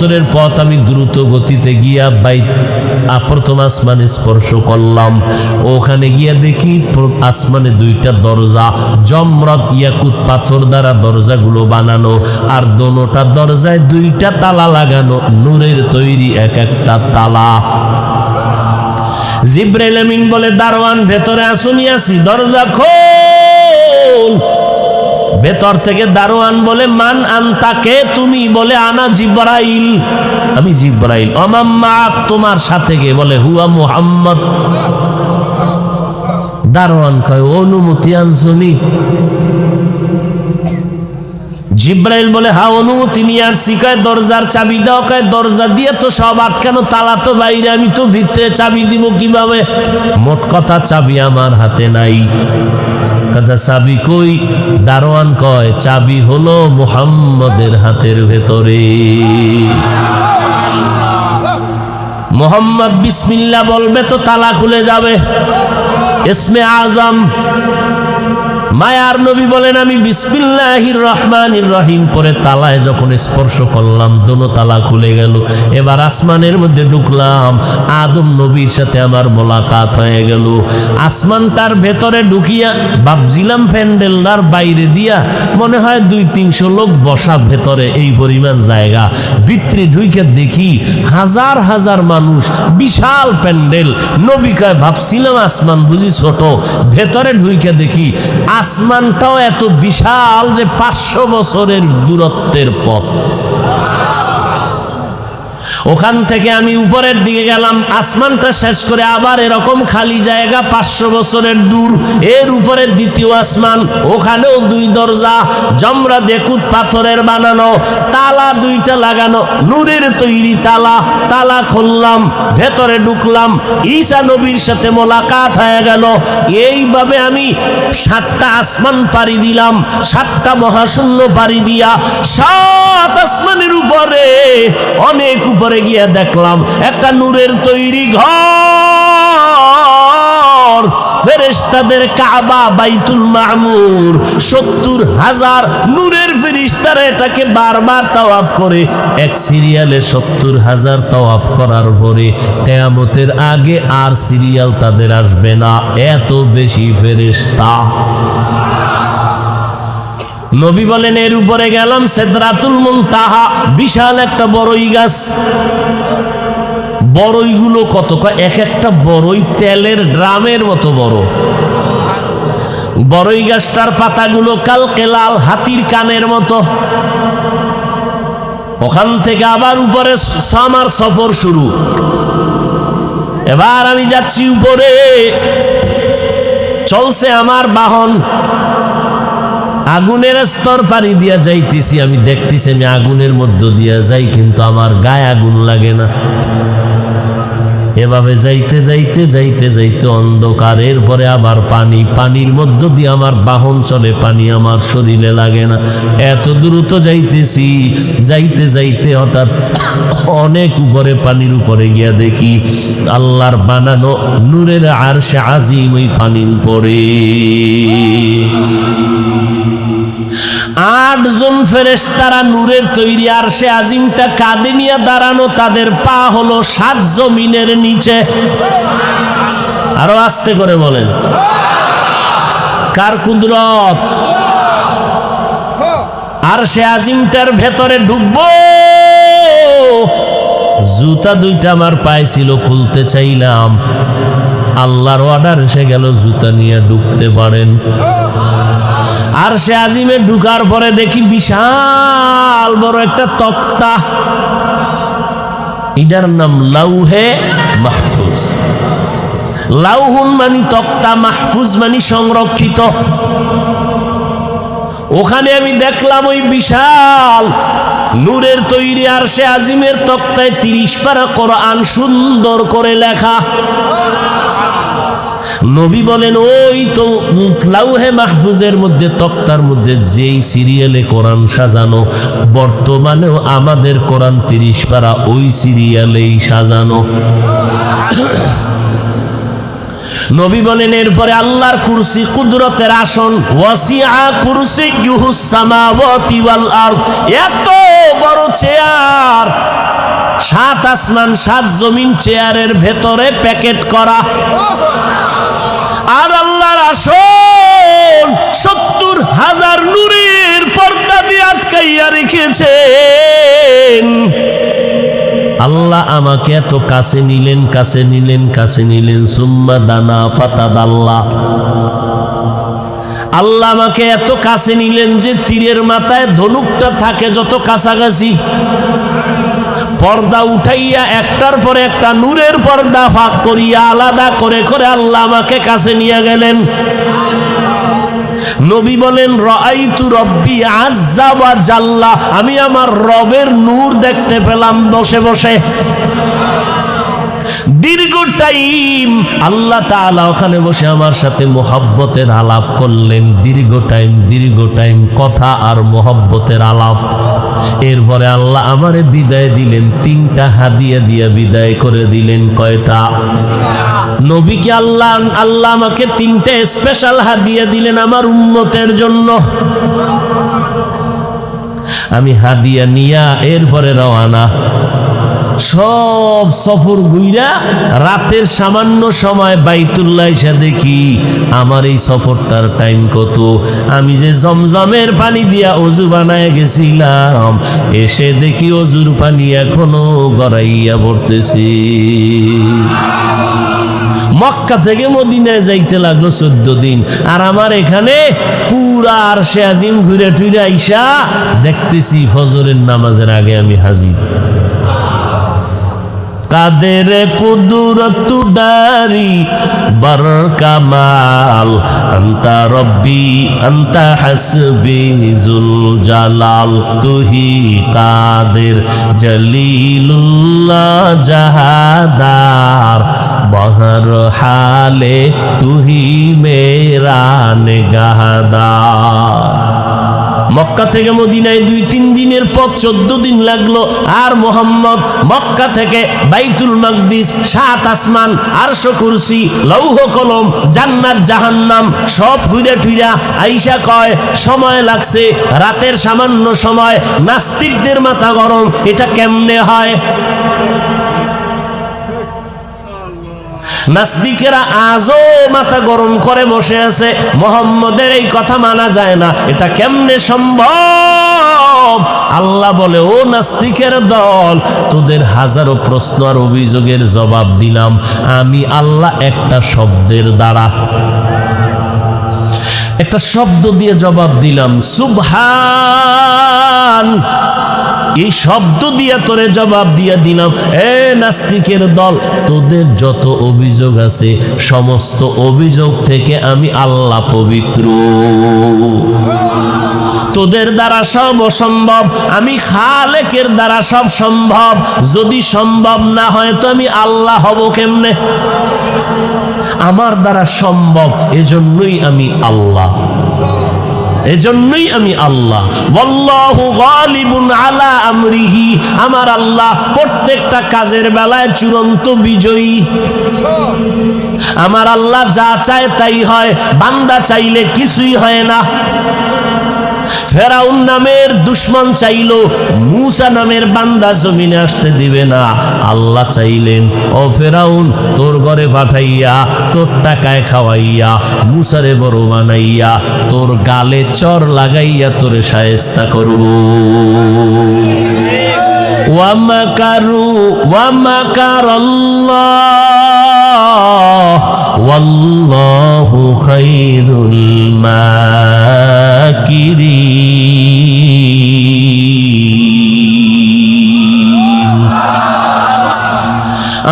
বছরের পথ আমি দ্রুত গতিতে গিয়া প্রথম আসমানে স্পর্শ করলাম। ওখানে গিয়া দেখি আসমানে দুইটা দরজা, জমরত ইয়াকুত পাথর দ্বারা দরজাগুলো বানানো, আর দোনোটা দরজায় দুইটা তালা লাগানো, নূরের তৈরি এক একটা তালা। জিবরাইল আমিন বলে, দারওয়ান ভেতরে আসুনি, আসি, দরজা খোল। ভেতর থেকে দারোয়ান বলে, মান আনতা, কে তুমি? বলে, আনা জিবরাইল, আমি জিবরাইল। অমাম্মা, তোমার সাথে কে? বলে, হুয়া মুহাম্মদ। দারোয়ান কয়, অনুমতি আনছনি? জিবরাইল বলে, হ্যাঁ অনুমতি নিয়ে আসছি। কয়, দরজার চাবি দাও। কয়, দরজা দিয়ে তো সব আটকানো, তালা তো বাইরে, আমি তো ভিতরে, চাবি দিব কিভাবে? মোট কথা চাবি আমার হাতে নাই। কথা, চাবি কই? দারোয়ান কয়, চাবি হলো মুহাম্মদের হাতের ভেতরে। মুহাম্মদ বিসমিল্লাহ বলবে তো তালা খুলে যাবে। ইসমে আজম, মায়ার নবী বলেন, আমি বিসমিল্লাহির রহমানির রহিম পরে তালায় যখন স্পর্শ করলাম, দোনো তালা খুলে গেল। এবার আসমানের মধ্যে ঢুকলাম, আদম নবীর সাথে আমার মোলাকাত হয়ে গেল। আসমানটার ভেতরে ঢুকিয়া ভাবছিলাম প্যান্ডেলটার বাইরে দিয়া মনে হয় 200-300 লোক বসা, ভেতরে এই পরিমাণ জায়গা। ভিতরে ঢুকে দেখি হাজার হাজার মানুষ, বিশাল প্যান্ডেল। নবী কয়, ভাবছিলাম আসমান বুঝি ছোট, ভেতরে ঢুকে দেখি আসমানটাও এত বিশাল যে 500 বছরের দূরত্বের পথ। ওখান থেকে আমি উপরের দিকে গেলাম, আসমানটা শেষ করে আবার এরকম খালি জায়গা 500 বছরের দূর। এর উপরে দ্বিতীয় আসমান, ওখানেও 2 দরজা, জমরা দেকুত পাথরের বানানো, তালা 2টা লাগানো, নূরের তৈরি তালা। তালা খুললাম, ভেতরে ঢুকলাম, ঈসা নবীর সাথে মোলাকাত হয়ে গেল। এইভাবে আমি 7টা আসমান পাড়ি দিলাম, 7টা মহাশূন্য পাড়ি দিয়া 7 আসমানের উপরে, অনেক উপরে গিয়া দেখলাম একটা নূরের তৈরি ঘর, ফেরেশতাদের কাবা, বাইতুল মামুর। 70,000 নূরের ফেরেশতারা এটাকে বারবার তাওয়াফ করে। এক সিরিয়ালে 70,000 তাওয়াফ করার পরে কিয়ামতের আগে আর সিরিয়াল তাদের আসবে না, এত বেশি ফেরেশতা। নবী বলেন, এর উপরে গেলাম সিদরাতুল মুনতাহা, বিশাল একটা বড়ই গাছ। বড়ইগুলো কত? এক একটা বড়ই তেলের ড্রামের মতো বড়। বড়ই গাছটার পাতাগুলো কালকে লাল, হাতির কানের মতো। ওখান থেকে আবার উপরে আমার সফর শুরু। এবার আমি যাচ্ছি উপরে, চলছে আমার বাহন। আগুনের স্তর পাড়ি দিয়া যাইতেছি, আমি দেখতেছি আমি আগুনের মধ্য দিয়া যাই, কিন্তু আমার গায়ে আগুন লাগে না। এভাবে যাইতে যাইতে যাইতে যাইতে অন্ধকারের পরে আবার পানি, পানির মধ্য দিয়ে আমার বাহন চলে, পানি আমার শরীরে লাগে না। এত দ্রুত যাইতেছি, যাইতে যাইতে হঠাৎ অনেক উপরে, পানির উপরে গিয়া দেখি আল্লাহর বানানো নূরের আরশে আজিম ওই পানির উপরে। 8 জন ফেরেশতারা নূরের তৈরি আরশে আজিমটা কাঁধে নিয়ে দাঁড়ানো, তাদের পা হলো 7 জমিনের নিচে। আরো আস্তে করে বলেন, কার কুদরত? আরশে আজিমটার ভেতরে ঢুকবো, জুতা 2টা আমার পায়ে ছিল, খুলতে চাইলাম, আল্লাহর অর্ডার এসে গেল, জুতা নিয়ে ঢুকতে পারেন। আরশে আজিমে ঢুকার পরে দেখি বিশাল বড় একটা তক্তা, এটার নাম লাউহে মাহফুজ। লাউহুন মানে তক্তা, মাহফুজ মানে সংরক্ষিত। ওখানে আমি দেখলাম ওই বিশাল নূরের তৈরি আরশে আজিমের তক্তায় 30 পারা কোরআন সুন্দর করে লেখা। নবী বলেন, ওই তো লাউহে মাহফুজের মধ্যে, তক্তার মধ্যে যেই সিরিয়ালে কোরআন সাজানো, বর্তমানেও আমাদের কোরআন 30 পারা ওই সিরিয়ালেই সাজানো। নবী বলেন এরপরে আল্লাহর কুরসি কুদরতের আসন, ওয়াসিআ কুরসিয়ুহুস সামাওয়াতি ওয়াল আরদ, এত বড় চেয়ার, 7 আসমান 7 জমিন চেয়ারের ভেতরে প্যাকেট করা। আর আল্লাহর আসন 70,000 নূরের পর্দা দিয়ে আটকাইয়া রেখেছেন। আল্লাহ আমাকে এত কাছে নিলেন, কাছে নিলেন, কাছে নিলেন। সুম্মা দানা ফাতাদাল্লাহ, আল্লাহ আমাকে এত কাছে নিলেন যে তীরের মাথায় ধনুকটা থাকে যত কাছাকাছি, পর্দা উঠাইয়া একটার পর একটা নূরের পর্দা ফাঁক করিয়া আলাদা করে করে আল্লাহ আমাকে কাছে নিয়ে গেলেন। নবী বলেন রাআইতু রব্বি আযজা ওয়া জাল্লা, আমি আমার রবের নূর দেখতে পেলাম বসে বসে। দীর্ঘ টাইম আল্লাহ তাআলা ওখানে বসে আমার সাথে মোহাব্বতের আলাপ করলেন। দীর্ঘ টাইম কথা আর মোহাব্বতের আলাপ। এরপরে আল্লাহ আমারে বিদায় দিলেন, 3টা হাদিয়া দিয়া বিদায় করে দিলেন। কয়টা? নবীকে আল্লাহ আমাকে 3টে স্পেশাল হাদিয়া দিলেন আমার উম্মতের জন্য। আমি হাদিয়া নিয়া এরপরে রওয়ানা। সব সফর ঘুইরা রাতের সামান্য সময় বাইতুল্লাহ এসে দেখি আমার এই সফরটার টাইম কত। আমি যে জমজমের পানি দিয়া অজু বানায় গেছিলাম, এসে দেখি অজুর পানি এখনো গড়াইয়া পড়তেছি। মক্কা থেকে মদিনায় যাইতে লাগলো 14 দিন, আর আমার এখানে পুরা আরশে আজিম ঘুরে টুরে আইসা দেখতেছি ফজরের নামাজের আগে আমি হাজির। কাদের কুদরত দারি বর কামাল, আন্তা রব্বি আন্তা হাসবি জুল জালাল, তুহি কাদের জলিলুল্লাহ জাহাদার, বহর হালে তুহি মেরা নিগাহদার। মক্কা থেকে মদিনায় 2-3 দিনের পথ, 14 দিন লাগলো। আর মোহাম্মদ মক্কা থেকে বাইতুল মাকদিস, 7 আসমান, আরশ কুরসি, লৌহ কলম, জান্নাত জাহান্নাম সব ঘুরে ফিরা আইসা কয় সময় লাগছে রাতের সামান্য সময়। নাস্তিকদের মাথা গরম, এটা কেমনে হয়? নাস্তিকেরা আজও মাথা গরম করে বসে আছে, মোহাম্মদের এই কথা মানা যায় না, এটা কেমনে সম্ভব? আল্লাহ বলে, ও নাস্তিকের দল, তোদের হাজারো প্রশ্ন আর অভিযোগের জবাব দিলাম আমি আল্লাহ একটা শব্দের দ্বারা, একটা শব্দ দিয়ে জবাব দিলাম, সুবহান। এই শব্দ দিয়া তোরে জবাব দিয়া দিলাম, এ নাস্তিকের দল, তোদের যত অভিযোগ আছে সমস্ত অভিযোগ থেকে আমি আল্লাহ পবিত্র। তোদের দ্বারা সব অসম্ভব, আমি খালেকের দ্বারা সব সম্ভব। যদি সম্ভব না হয় তো আমি আল্লাহ হব কেমনে? আমার দ্বারা সম্ভব, এজন্যই আমি আল্লাহ, এজন্যই আমি আল্লাহ। ওয়াল্লাহু গালিবুন আলা আমরিহি, আমার আল্লাহ প্রত্যেকটা কাজের বেলায় চূড়ান্ত বিজয়ী। আমার আল্লাহ যা চায় তাই হয়, বান্দা চাইলে কিছুই হয় না। ফেরাউন নামের দুশ্মন চাইলো মূসা নামের বান্দা জমিনে আসতে দিবে না। আল্লাহ চাইলেন, ও ফেরাউন, তোর ঘরে পাঠাইয়া, তোর টাকায় খাওয়াইয়া, মূসারে বড় বানাইয়া, তোর গালে চর লাগাইয়া তোরে শায়েস্তা করব। ওয়ামাকারু ওয়ামাকারাল্লাহ ওয়াল্লাহু খায়রুল মাকিরিন।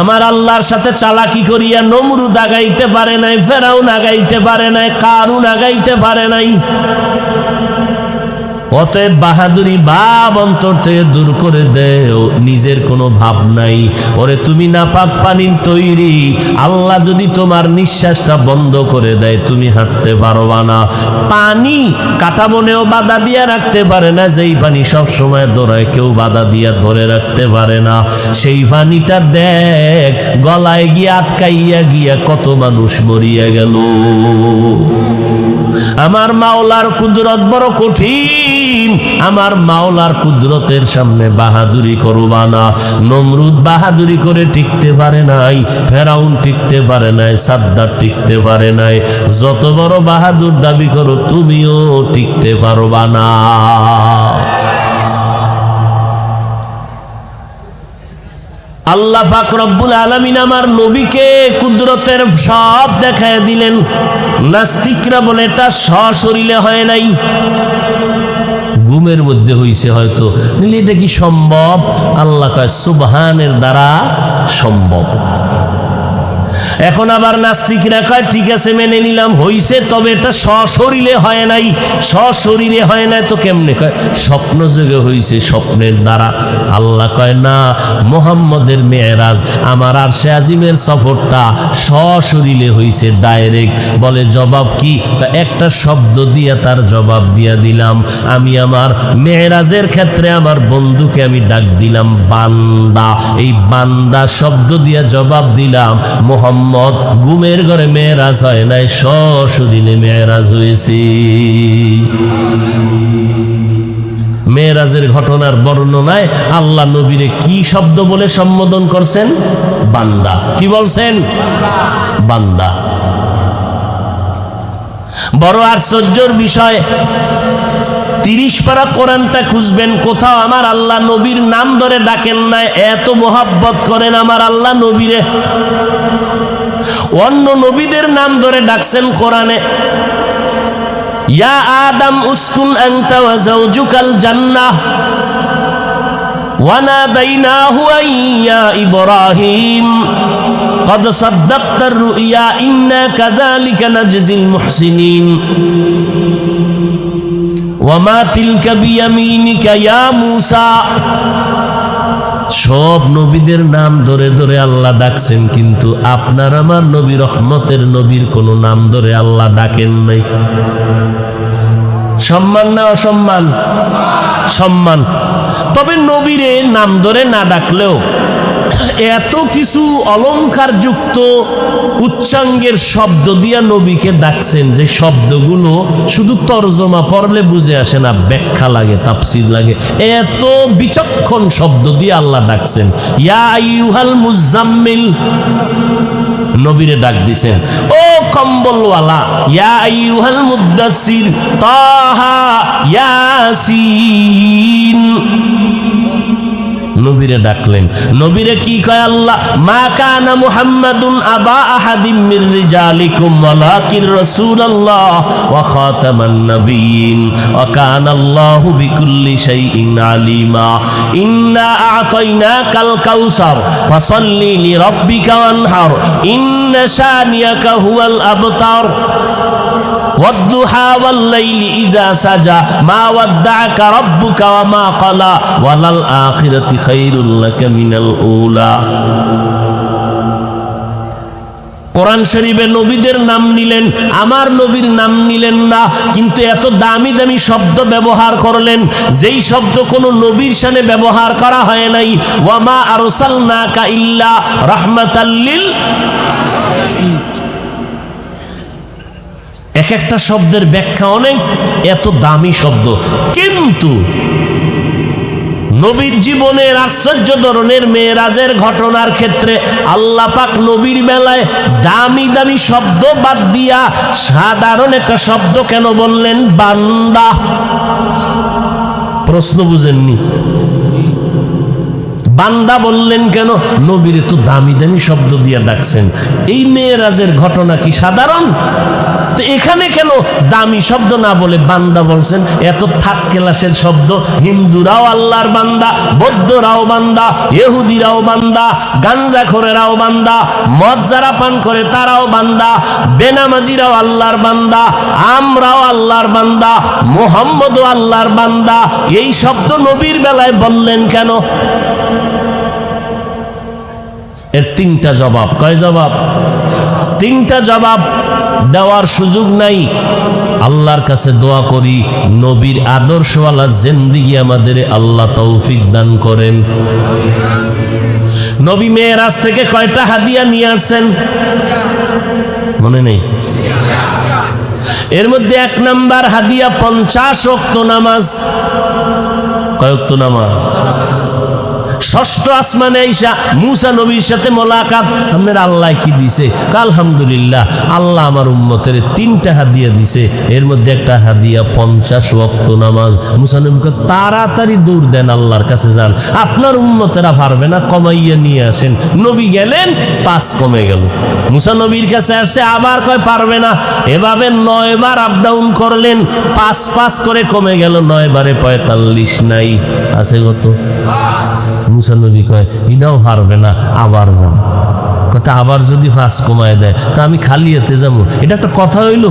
আমার আল্লাহর সাথে চালাকি করিয়া নমরুদ আগাইতে পারে নাই, ফেরাউন আগাইতে পারে নাই, কারুন আগাইতে পারে নাই। অতএব বাহাদুরি ভাব অন্তর থেকে দূর করে দেও, নিজের কোনো ভাব নাই। ওরে তুমি নাপাক পানির তৈরি, আল্লাহ যদি তোমার নিঃশ্বাসটা বন্ধ করে দেয় তুমি হাঁটতে পারবা না। পানি কাটা বনেও বাধা দিয়া রাখতে পারে না, যেই পানি সব সময় দৌড়ায় কেউ বাধা দিয়া ধরে রাখতে পারে না, সেই পানিটা দেখ গলায় গিয়ে আটকাইয়া গিয়া কত মানুষ মরিয়া গেল। আমার মাওলার কুদরত বড় কঠিন, আমার মাওলার কুদরতের সামনে বাহাদুরি করবা না। নমরুদ বাহাদুরি করে টিকতে পারে নাই, ফেরাউন টিকতে পারে নাই, সাদ্দার টিকতে পারে নাই। যত বড় বাহাদুর দাবি করো তুমিও টিকতে পারবা না। আল্লাহ পাক রব্বুল আলামিন আমার নবীকে কুদরতের সব দেখায় দিলেন। নাস্তিকরা বলে এটা সশরীরে হয় নাই, ঘুমের মধ্যে হইছে হয়তো, নিলে এটা কি সম্ভব? আল্লাহ কয় সুবহানের দ্বারা সম্ভব। এখন আবার নাস্তিকরা কয় ঠিক আছে মেনে নিলাম হইছে, তবে এটা সশরীরে হয় নাই। সশরীরে হয় নাই তো কেমনে? কয় স্বপ্ন যোগে হইছে, স্বপ্নের দ্বারা। আল্লাহ কয় না, মুহাম্মদের মেরাজ আমার আরশে আজিমের সফরটা সশরীরে হইছে, ডাইরেক্ট। বলে জবাব কি? একটা শব্দ দিয়া তার জবাব দিয়া দিলাম। আমি আমার মেরাজের ক্ষেত্রে আমার বন্ধুকে আমি ডাক দিলাম বান্দা, এই বান্দা শব্দ দিয়া জবাব দিলাম। মুহাম্মদ ঘুমের ঘরে মেরাজ হয় নাই, সশরীরে মেরাজ হয়েছে। মেরাজের ঘটনার বর্ণনায় আল্লাহ নবীরে কি শব্দ বলে সম্বোধন করছেন? বান্দা। কি বলছেন? বান্দা। বড় আশ্চর্যের বিষয়, 30 পারা কোরআনটা খুঁজবেন, কোথাও আমার আল্লাহ নবীর নাম ধরে ডাকেন না। এত মোহাব্বত করেন আমার আল্লাহ নবীরে। অন্য নবীদের নাম ধরে ডাকছেন কোরআনে। ইয়া আদম উসকুন আনতা ওয়া যাওজুকাল জান্নাহ ওয়া নাদাইনাহু ইয়া ইব্রাহিম قد صدقت الرؤيا إنا كذلك نجزي المحسنين وما تلك بيمينك يا موسى। সব নবীদের নাম ধরে ধরে আল্লাহ ডাকছেন, কিন্তু আপনার আমার নবী রহমতের নবীর কোনো নাম ধরে আল্লাহ ডাকেন নাই। সম্মান না অসম্মান? সম্মান। তবে নবীরে নাম ধরে না ডাকলেও এত কিছু অলংকার যুক্ত উচ্চাঙ্গের শব্দ দিয়া নবীকে ডাকছেন, যে শব্দগুলো শুধু তরজমা পড়লে বুঝে আসে না, ব্যাখ্যা লাগে, তাফসীর লাগে। এত বিচক্ষণ শব্দ দিয়ে আল্লাহ ডাকছেন। ইয়া আইয়ুহাল মুজাম্মিল, নবীরে ডাক দিছেন ও কম্বলওয়ালা। ইয়া আইয়ুহাল মুদ্দাসসির, তাহা, ইয়াসিন, নবীরে ডাকলেন। নবীরে কি কয় আল্লাহ? মা কানা মুহাম্মাদুন আবা আহাদিম মির রিজালিকুম ওয়ালাকিন রাসূলুল্লাহ ওয়া খাতামান নাবিয়্যিন ওয়া কানা আল্লাহু বিকুল্লি শাইইন আলিমা। ইন্না আ'তাইনাকাল কাউসার ফাসাল্লি লিরাব্বিকা ওয়ানহার ইন্না শানিয়াকা হুয়াল আবতার والضحى والليل إذا سجى ما ودعك ربك وما قلى وللآخرة خير لك من الأولى। কোরআন শরীফে নবীদের নাম নিলেন, আমার নবীর নাম নিলেন না, কিন্তু এত দামি দামি শব্দ ব্যবহার করলেন যেই শব্দ কোনো নবীর শানে ব্যবহার করা হয় নাই। ওয়ামা আরসালনাকা ইল্লা রাহমাতাল লিল। এক একটা শব্দের ব্যাখ্যা অনেক, এত দামি শব্দ, কিন্তু নবীর জীবনের আশ্চর্য ধরনের মেরাজের ঘটনার ক্ষেত্রে আল্লাহ পাক নবীর বেলায় দামি দামি শব্দ বাদ দিয়া সাধারণ একটা শব্দ কেন বললেন? বান্দা। প্রশ্ন বুঝেননি? বান্দা বললেন কেন? নবীর তো দামি দামি শব্দ দিয়া ডাকছেন। এই মেরাজের ঘটনা কি সাধারণ? তো এখানে কেন দামি শব্দ না বলে বান্দা বলছেন? এত থার্ড ক্লাসের শব্দ। হিন্দুরাও আল্লাহর বান্দা, বৌদ্ধরাও বান্দা, ইহুদিরাও বান্দা, গাঞ্জাখোরেরাও বান্দা, মদ যারা পান করে তারাও বান্দা, বেনামাজিরাও আল্লাহর বান্দা, আমরাও আল্লাহর বান্দা, মুহাম্মদও আল্লাহর বান্দা। এই শব্দ নবীর বেলায় বললেন কেন? এর তিনটা জবাব। কয় জবাব? তিনটা জবাব দেওয়ার সুযোগ নাই। আল্লাহর কাছে দোয়া করি নবীর আদর্শওয়ালা জিন্দেগি আমাদের আল্লাহ তৌফিক দান করেন। নবী মেরাজ থেকে কয়টা হাদিয়া নিয়ে আসছেন মনে নেই? এর মধ্যে 1 নাম্বার হাদিয়া 50 ওয়াক্ত নামাজ। কয় ওয়াক্ত নামাজ? ষষ্ঠ আসমানে আইসা মুসা নবীর সাথে মোলাকাত। আপনার আল্লাহ কি দিছে? আলহামদুলিল্লাহ, আল্লাহ আমার উম্মতের 3টা হাদিয়া দিছে। এর মধ্যে একটা হাদিয়া 50 ওয়াক্ত নামাজ। মুসা নবীকে তাড়াতাড়ি দৌড় দেন, আল্লাহর কাছে যান, আপনার উম্মতেরা পারবে না, কমাইয়া নিয়ে আসেন। নবী গেলেন, 5 কমে গেল। মুসা নবীর কাছে আসছে, আবার কয় পারবে না। এভাবে 9 বার আপ ডাউন করলেন, 5 করে কমে গেল। 9 বারে 45 নাই, আছে কত? মুসা নবী কয় এটাও পারবে না, আবার যান। কথা আবার যদি 5 কমায় দেয় তা আমি খালি হাতে যাবো? এটা একটা কথা হইল?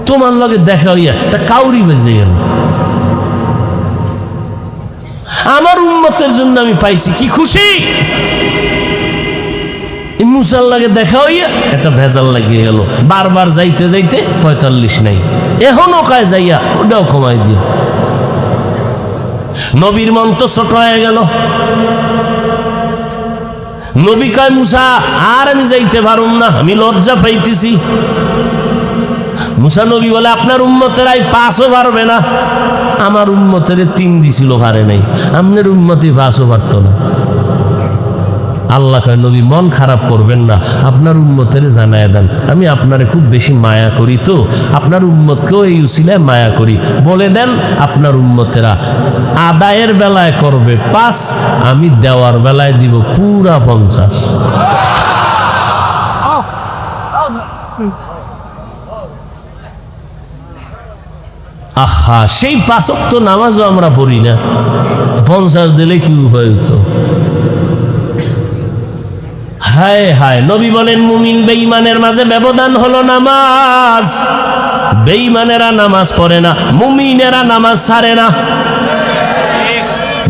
তোমার লগে দেখা হইয়া তা কাউরি বেজে গেল। আমার উম্মতের জন্য আমি পাইছি, কি খুশি! মুসার লাগে দেখা হইয়া একটা ভেজাল লাগিয়ে গেল। বারবার যাইতে যাইতে 45 নাই, এখনো কয় যাইয়া ওটাও কমাই দিয়ে। নবীর মন তো ছোট হয়ে গেল। নবী কয় মুসা আর আমি যাইতে পারুম না, আমি লজ্জা পাইতেছি। মুসা নবী বলে আপনার উম্মতেরাই 5ও পারবে না। আমার উম্মতের 3 দিছিল, পারে নাই। আপনার উম্মতে 5ও পারত না। আল্লাহ কয় নবী মন খারাপ করবেন না, আপনার উম্মতের জানায় দেন আমি আপনারে খুব বেশি মায়া করি, তো আপনার উম্মতকেও এই উসিলায় মায়া করি। বলে দেন আপনার উম্মতেরা আদায়ের বেলায় করবে 5, আমি দেওয়ার বেলায় দিব পুরা 50। আহা, সেই 5 ওয়াক্ত নামাজও আমরা পড়ি না, 50 দিলে কি উপায় হতো? হায় হায়। নবী বলেন মুমিন বেঈমানের মাঝে ব্যবধান হলো নামাজ। বেঈমানেরা নামাজ পড়ে না, মুমিনেরা নামাজ ছাড়ে না।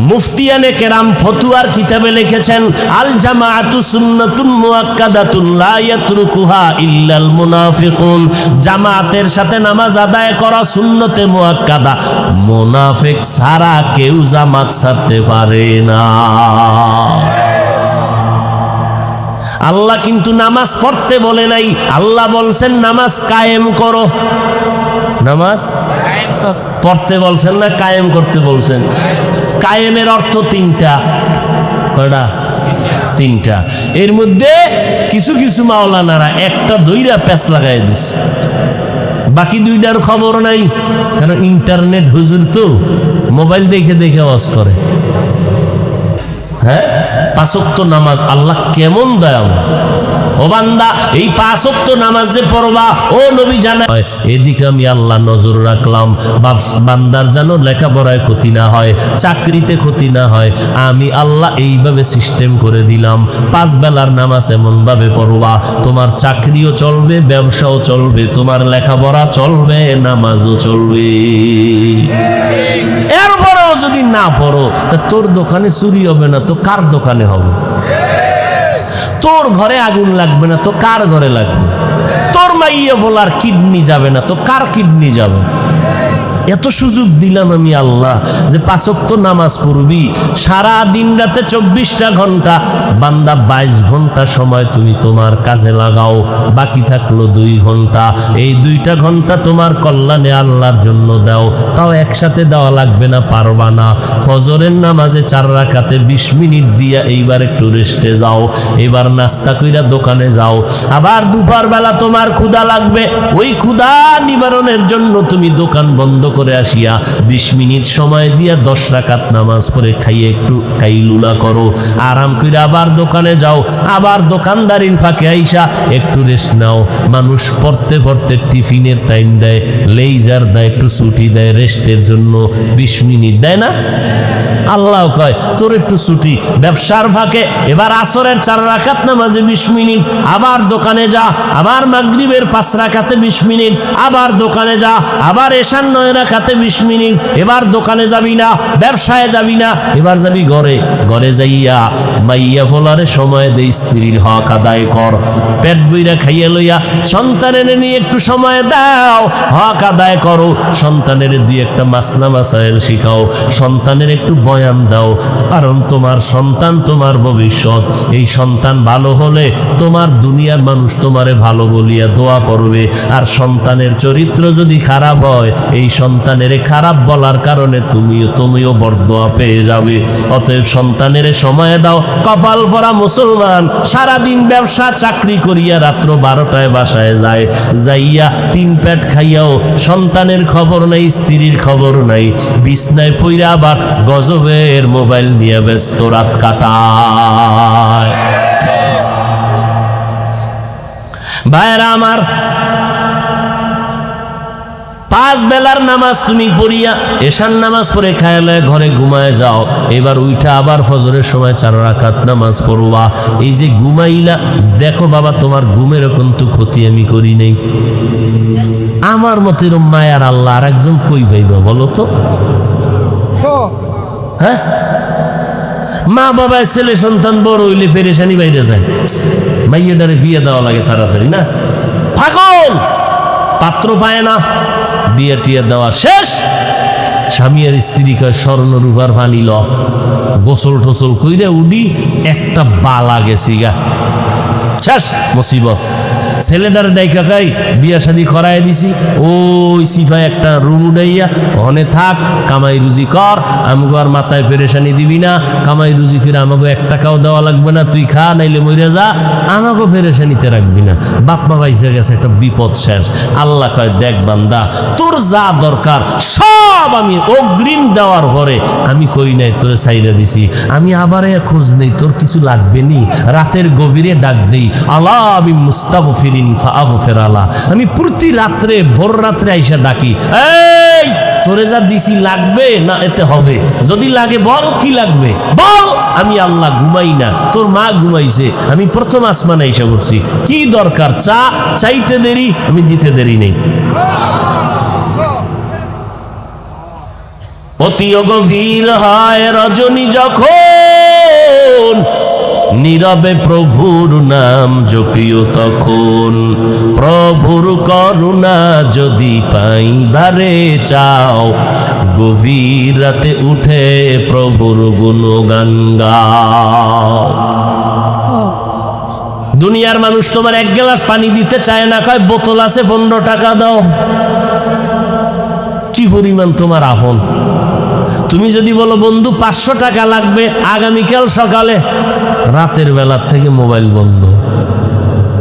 মুফতিয়ানে কেরাম ফতুয়ার কিতাবে লিখেছেন আল জামাআতু সুন্নাতুন মুআক্কাদাতুন লা ইয়াতরুকুহা ইল্লাল মুনাফিকুন। জামাতের সাথে নামাজ আদায় করা সুন্নতে মুআক্কাদা, মুনাফিক ছাড়া কেউ জামাত ছাড়তে পারে না। আল্লাহ কিন্তু নামাজ পড়তে বলে নাই, আল্লাহ বলছেন নামাজ কায়েম করো। নামাজ পড়তে বলছেন না, কায়েম করতে বলছেন। কায়েমের অর্থ 3টা। কয়টা? 3টা। এর মধ্যে কিছু কিছু মাওলানারা একটা দইরা প্যাচ লাগাই দিছে, বাকি 2টার খবর নাই। কারণ ইন্টারনেট হুজুর তো মোবাইল দেখে দেখে ওয়াজ করে। হ্যাঁ, 5 ওয়াক্ত নামাজ আল্লাহ কেমন দয়াময়। ও বান্দা, এই 5 ওয়াক্ত নামাজ যে পড়বা, ও নবী জানায় এদিকে আমি আল্লাহ নজর রাখলাম, বান্দার যেন লেখাপড়ায় ক্ষতি না হয়, চাকরিতে ক্ষতি না হয়। আমি আল্লাহ এইভাবে সিস্টেম করে দিলাম, 5 বেলার নামাজ এমন ভাবে পড়বা তোমার চাকরিও চলবে, ব্যবসাও চলবে, তোমার লেখাপড়া চলবে, নামাজও চলবে। এরপরেও যদি না পড়ো তা তোর দোকানে চুরি হবে না তো কার দোকানে হবে? তোর ঘরে আগুন লাগবে না তো কার ঘরে লাগবে? তোর মাইয়া বলার কিডনি যাবে না তো কার কিডনি যাবে? এত সুযোগ দিলাম আমি আল্লাহ যে 5 ওয়াক্ত নামাজ পড়বি, সারা দিন রাতে 24টা ঘন্টা, বান্দা 22 ঘন্টা সময় তুমি তোমার কাজে লাগাও, বাকি থাকলো 2 ঘন্টা। এই 2টা ঘন্টা তোমার কল্যাণে আল্লাহর জন্য দাও। তাও একসাথে দেওয়া লাগবে না, পারবা না। ফজরের নামাজে 4 রাকাতে 20 মিনিট দিয়া এইবার একটু রেস্টে যাও, এবার নাস্তা কইরা দোকানে যাও। আবার দুপুর বেলা তোমার ক্ষুধা লাগবে, ওই ক্ষুধা নিবারণের জন্য তুমি দোকান বন্ধ করে আসিয়া 20 মিনিট সময় দিয়া 10 রাকাত নামাজ পড়ে খাইয়ে একটু কাইলুলা করো, আরাম করে আবার দোকানে যাও, আবার দোকানদারির ফাঁকে আইসা একটু রেস্ট নাও। মানুষ পড়তে পড়তে টিফিনের টাইম দেয়, লেইজার দেয়, একটু ছুটি দেয় রেস্টের জন্য, 20 মিনিট দেয় না? আল্লাহ কয় তোর একটু ছুটি। ব্যবসার ফাঁকে এবার আসরের 4 রাকাত নামাজে 20 মিনিট, আবার দোকানে যা, আবার মাগরিবের 5 রাকাতে 20 মিনিট, আবার দোকানে যা, আবার এশার 9 রাকাতে 20 মিনিট, এবার দোকানে যাবি না, ব্যবসায় যাবি না, এবার যাবি ঘরে। ঘরে যাইয়া মাইয়া ভোলারে সময় দে, স্ত্রীর হক আদায় কর, পেট বইরা খাইয়া লইয়া সন্তানের নিয়ে একটু সময় দাও, হক আদায় করো, সন্তানের 2-1টা মাসলা মাসাইল শিখাও, সন্তানের একটু বয়ান দাও, কারণ তোমার সন্তান তোমার ভবিষ্যৎ। এই সন্তান ভালো হলে তোমার দুনিয়ার মানুষ তোমারে ভালো বলিয়া দোয়া করবে, আর সন্তানের চরিত্র যদি খারাপ হয়, এই সন্তানের খারাপ বলার কারণে তুমিও বরদোয়া পেয়ে যাবে। অতএব সন্তানের সময় দাও। কপাল পরা মুসলমান সারাদিন ব্যবসা চাকরি করিয়া রাত্র 12টায় বাসায় যায়, যাইয়া 3 পেট খাইয়াও সন্তানের খবর নাই, স্ত্রীর খবর নাই, বিছনায় পইরা আবার গজবের মোবাইল নিয়ে ব্যস্ত রাত কাটায়। ভাইরা আমার, 5 বেলার নামাজ তুমি পড়িয়া এশার নামাজ পড়ে খায়ালে ঘরে ঘুমায় যাও, এবার উইঠা আবার ফজরের সময় 4 রাকাত নামাজ পড়বা। এই যে ঘুমাইলা, দেখো বাবা তোমার ঘুমের কিন্তু ক্ষতি আমি করি নাই। আমার মতো এরকম মায়ার আল্লাহ আর একজন কই ভাইবা বলো তো? হ্যাঁ, মা বাবা ছেলে সন্তান বড় হইলে পেরেশানি বাইরে যায়, মাইয়াটারে বিয়ে দেওয়া লাগে তাড়াতাড়ি না, পাগল, পাত্র পায় না, বিয়ে টিয়ে দেওয়া শেষ। স্বামী আর স্ত্রী কয় স্বর্ণ রূপার ভানি ল, গোসল টোসল কইরে উডি, একটা বালা গেছি গা, শেষ মুসিবত। ছেলেটার ডাইকা খাই বিয়া শাদি করাই দিছি, ওই সিফায় একটা রুম উড়াইয়া ওখানে থাক, কামাই রুজি কর, আমাকে আর মাথায় পেরেশানি দিবি না, কামাই রুজি করে আমাকে 1 টাকাও দেওয়া লাগবে না, তুই খা নাইলে মইরা যা, আমাকেও পেরেশানিতে রাখবি না। বাপ মা বাইসে গেছে, একটা বিপদ শেষ। আল্লাহ কয় দেখ বান্দা, তোর যা দরকার সব আমি অগ্রিম দেওয়ার পরে আমি কই নাই তোরে ছাইরা দিছি, আমি আবার খোঁজ নেই তোর কিছু লাগবে নি, রাতের গভীরে ডাক দেই, আল্লাহ আমি মুস্তাগফির, আমি প্রতি রাত্রে ভোর রাত্রে আইসা ডাকি, এই তোরে যা দিছি লাগবে না এতে হবে, যদি লাগে বল কি লাগবে বল। আমি আল্লাহ ঘুমাই না, তোর মা ঘুমাইছে, আমি প্রথম আসমানে আইসা করছি, কি দরকার চাইতে দেরি, আমি দিতে দেরি নেই। অতি গভীর হয় রজনী যখন, নীরবে প্রভুর নাম জপিও তখন, প্রভুর করুণা যদি পাইবারে চাও, গভীর রাতে উঠে প্রভুর গুণগান গাও। দুনিয়ার মানুষ তোমার 1 গ্লাস পানি দিতে চায় না, কয় বোতল আছে 15 টাকা দাও। কি পরিমাণ তোমার আপন। তুমি যদি বলো বন্ধু 500 টাকা লাগবে আগামীকাল সকালে, রাতের বেলার থেকে মোবাইল বন্ধ,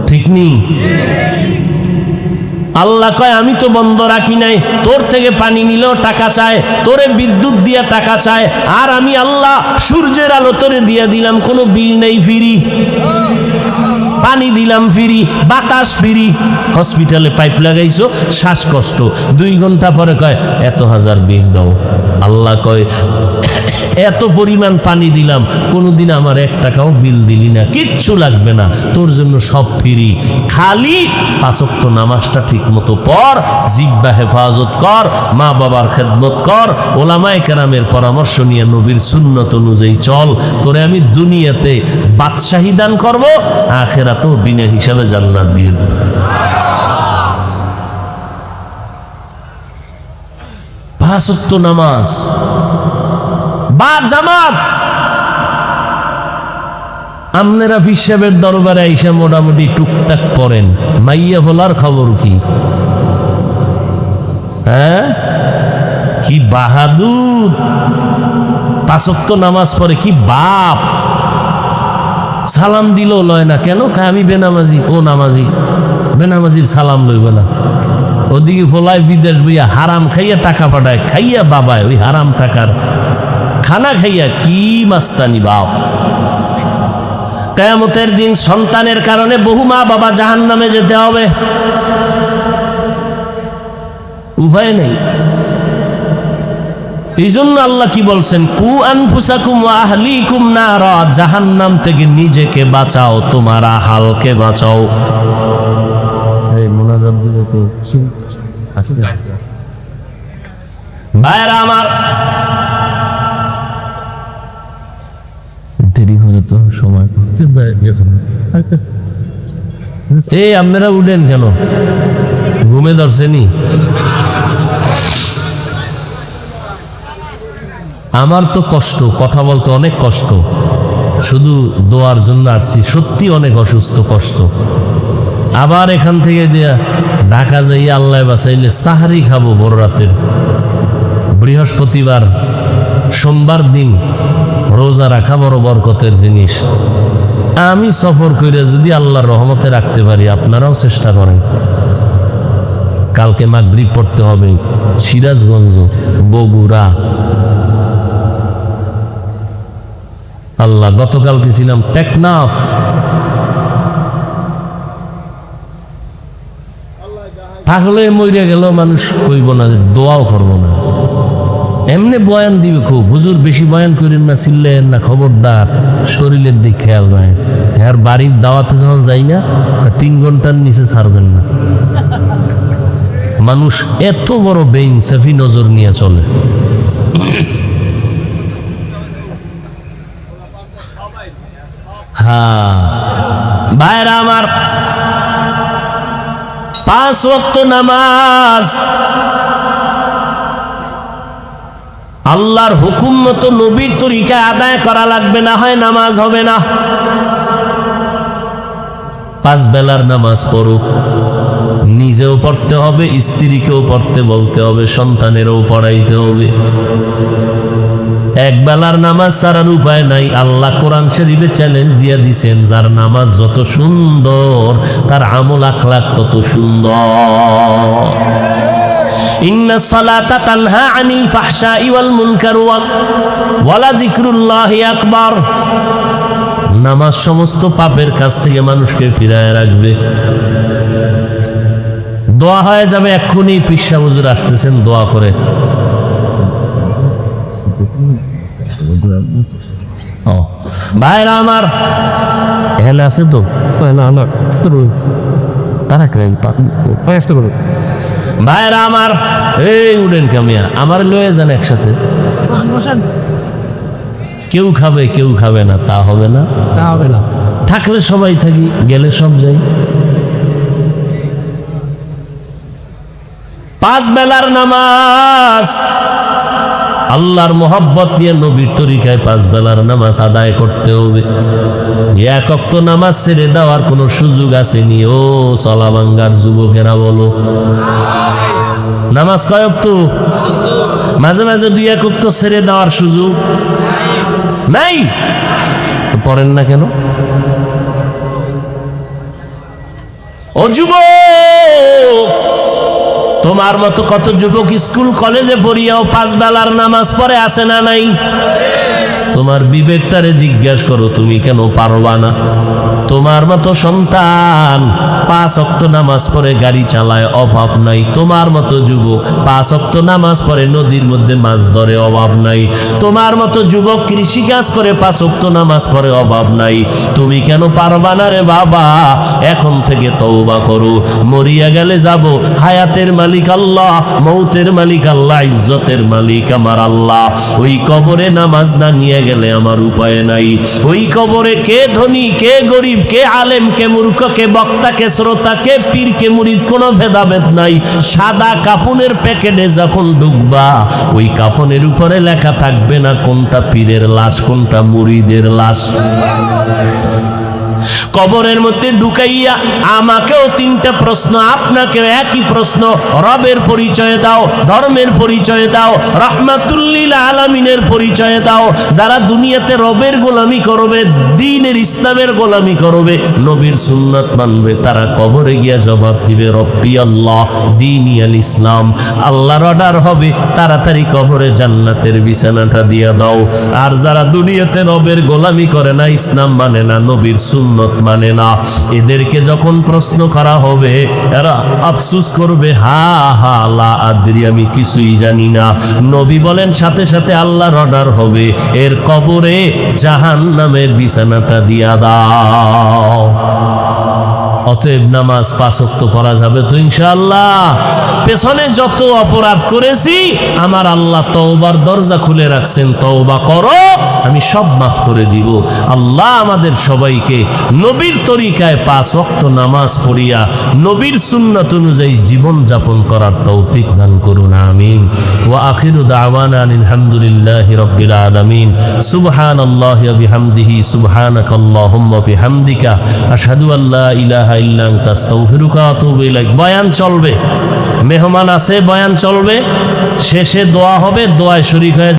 ঠিক নেই? আল্লাহ কয় আমি তো বন্ধ রাখি নাই, তোর থেকে পানি নিলেও টাকা চায়, তোরে বিদ্যুৎ দিয়া টাকা চায়, আর আমি আল্লাহ সূর্যের আলো তোরে দিয়া দিলাম, কোনো বিল নেই, ফ্রি পানি দিলাম, ফ্রি বাতাস, ফ্রি হসপিটালে পাইপ লাগাইছো, শ্বাসকষ্ট, 2 ঘন্টা পরে কয় এত হাজার বিল দাও। আল্লাহ কয় এত পরিমাণ পানি দিলাম, কোনোদিন আমার 1 টাকাও বিল দিলি না, কিচ্ছু লাগবে না, তোর জন্য সব ফ্রি, খালি 5 ওয়াক্ত নামাজটা ঠিক মতো পড়, জিহ্বা হেফাজত কর, মা বাবার খেদমত কর, ওলামায়ে কেরামের পরামর্শ নিয়ে নবীর সুন্নত অনুযায়ী চল, তোরে আমি দুনিয়াতে বাদশাহী দান করব, আখিরাতেও বিনা হিসাবে জান্নাত দিয়ে দেব। পাঁচ ওয়াক্ত নামাজ বা জামাত। আপনারা পীর সাহেবের দরবারে আইসা মোটামুটি টুকটাক পড়েন, মাইয়া ভোলার খবর কি? হ্যাঁ, কি বাহাদুর, 5 ওয়াক্ত নামাজ পড়ে, কি বাপ। সালাম দিলেও লয় না, কেন? আমি বেনামাজি। ও নামাজি, বেনামাজির সালাম লইবে না। ওদিকে ফলায় বিদেশ বইয়া হারাম খাইয়া টাকা পাঠায়, খাইয়া বাবায় ওই হারাম টাকার খানা খাইয়া কি মাস্তানি বাপ। কিয়ামতের দিন সন্তানের কারণে বহু মা বাবা জাহান্নামে যেতে হবে, উপায় নেই। এই জন্য আল্লাহ কি বলছেন, কু আনফুসাকুম ওয়া আহলিকুম নারা, জাহান্নাম থেকে নিজেকে বাঁচাও, তোমার আহালকে বাঁচাও। এই মুনাজাত দিলে তো ভাইরা আমার, দেরি হলে তো সময় এই আপনারা উঠেন কেন, ঘুমে ধরছেনি? আমার তো কষ্ট, কথা বলতে অনেক কষ্ট, শুধু দোয়ার জন্য আসছি, সত্যি অনেক অসুস্থ, কষ্ট। আবার এখান থেকে দিয়া ঢাকা যাইয়া আল্লাহ বাঁচাইলে সাহারি খাবো ভোর রাতের, বৃহস্পতিবার সোমবার দিন রোজা রাখা বড় বরকতের জিনিস। আমি সফর করে যদি আল্লাহর রহমতে রাখতে পারি, আপনারাও চেষ্টা করেন। কালকে মাগরিব পড়তে হবে সিরাজগঞ্জ, বগুড়া। আল্লাহ, গতকালকে ছিলাম টেকনাফ, থাকলে মইরা গেল মানুষ, কইব না, দোয়াও করবো না, এমনি বয়ান দিবে খুব। হুজুর বেশি বয়ান করেন না, চিল্লেন না, খবরদার, শরীরের দিক খেয়াল রাখেন। হ্যাঁ, বাড়ির দাওয়াতে যখন যাই না, 3 ঘন্টার নিচে ছাড়বেন না। মানুষ এত বড় বেইনসাফি নজর নিয়ে চলে। হ্যাঁ ভাইরা আমার, 5 ওয়াক্ত নামাজ আল্লাহর হুকুম মতো নবীর তরিকায় আদায় করা লাগবে, না হয় নামাজ হবে না। 5 বেলার নামাজ পড়ো, নিজেও পড়তে হবে, স্ত্রীকেও পড়তে বলতে হবে, সন্তানেরও পড়াইতে হবে। 1 বেলার নামাজ ছাড়ার উপায় নাই। আল্লাহ কোরআন শরীফে চ্যালেঞ্জ দিয়ে দিছেন, যার নামাজ যত সুন্দর তার আমল আখলাক তত সুন্দর। ইন্না সালাতা তানহা আনিল ফাহশাই ওয়াল মুনকার ওয়া লাযিকরুল্লাহি আকবার। নামাজ সমস্ত পাপের কাছ থেকে মানুষকে ফিরায় রাখবে। দোয়া হয়ে যাবে এক্ষুনি। পিসা হুজুর আসতেছেন, দোয়া করে। ভাইরা আমার, এখানে আছে তো ভাইরা আমার, এই উঠেন কামিয়া, আমার লয়ে যান একসাথে। কেউ খাবে কেউ খাবে না, তা হবে না, তা হবে না। থাকলে সবাই থাকি, গেলে সব যাই। 5 বেলার নামাজ আল্লাহর মোহাব্বত দিয়ে নবীর তরিকায় 5 বেলার নামাজ আদায় করতে হবে। 1 ওয়াক্ত নামাজ ছেড়ে দেওয়ার কোনো সুযোগ আসেনি। ও চলাবাঙ্গার যুবকেরা বলো, নামাজ কয় ওয়াক্ত? মাঝে মাঝে 2-1 ওয়াক্ত ছেড়ে দেওয়ার সুযোগ নাই, তো পড়েন না কেন? ও যুবক, তোমার মতো কত যুবক স্কুল কলেজে পড়িয়াও 5 বেলার নামাজ পড়ে, আছে না নাই? তোমার বিবেকটারে জিজ্ঞাসা করো, তুমি কেন পারবা না? তোমার মতো সন্তান 5 ওয়াক্ত নামাজ পড়ে গাড়ি চালায়, অভাব নাই। তোমার মতো যুবক 5 ওয়াক্ত নামাজ পড়ে নদীর মধ্যে মাছ ধরে, অভাব নাই। তোমার মতো যুবক কৃষি কাজ করে 5 ওয়াক্ত নামাজ পড়ে, অভাব নাই। তুমি কেন পারবা না রে বাবা? এখন থেকে তওবা করো। মরিয়া গেলে যাব, হায়াতের মালিক আল্লাহ, মৌতের মালিক আল্লাহ, ইজ্জতের মালিক আমার আল্লাহ। ওই কবরে নামাজ না নিয়ে গেলে আমার উপায় নাই। ওই কবরে কে ধনী, কে গরিব, কে আলেম, কে মূর্খ, কে বক্তা, কে শ্রোতা, কে পীর, কে মুরিদ, কোনো ভেদাভেদ নাই। সাদা কাফনের প্যাকেটে যখন ঢুকবা, ওই কাফনের উপরে লেখা থাকবে না কোনটা পীরের লাশ, কোনটা মুরিদের লাশ। কবরের মধ্যে ঢুকাইয়া আমাকেও তিনটা প্রশ্ন, আপনাকেও একই প্রশ্ন। রবের পরিচয় দাও, ধর্মের পরিচয় দাও, রাহমাতুল্লিল আলামিনের পরিচয় দাও। যারা দুনিয়াতে রবের গোলামি করবে, দ্বীনের ইসলামের গোলামি করবে, নবীর সুন্নাত মানবে, তারা কবরে গিয়া জবাব দিবে রব্বি আল্লাহ দীনি আল ইসলাম। আল্লাহর অর্ডার হবে তাড়াতাড়ি কবরে জান্নাতের বিছানাটা দিয়া দাও। আর যারা দুনিয়াতে রবের গোলামি করে না, ইসলাম মানে না, নবীর সুন্নত মানে না, এদেরকে যখন প্রশ্ন করা হবে এরা আফসোস করবে, হা হা লা আদরি, আমি কিছুই জানি না। নবী বলেন সাথে সাথে আল্লাহর অর্ডার হবে, এর কবরে জাহান্নামের বিছানাটা দিয়া দাও। অতএব নামাজ 5 ওয়াক্ত পড়া যাবে তো ইনশাআল্লাহ। পেছনে যত অপরাধ করেছি আমার আল্লাহ তওবার দরজা খুলে রাখছেন, তওবা করো, আমি সব মাফ করে দিব। আল্লাহ আমাদের সবাইকে নবীর তরিকায় 5 ওয়াক্ত নামাজ পড়িয়া নবীর সুন্নাত অনুযায়ী জীবন যাপন করার তৌফিক দান করুন, আমিন। ওয়া আখিরু দাওয়ানা আলহামদুলিল্লাহি রাব্বিল আলামিন। সুবহানাল্লাহি ওয়া বিহামদিহি, সুবহানাকাল্লাহুম্মা ওয়া বিহামদিকা, আশহাদু আল্লা ইলাহা ইল্লা আনতা আস্তাগফিরুকা ওয়া আতুবু ইলাইক। বয়ান চলবে, মেহমান আছে, বয়ান চলবে, শেষে দোয়া হবে, দোয়ায় শরীক হয়ে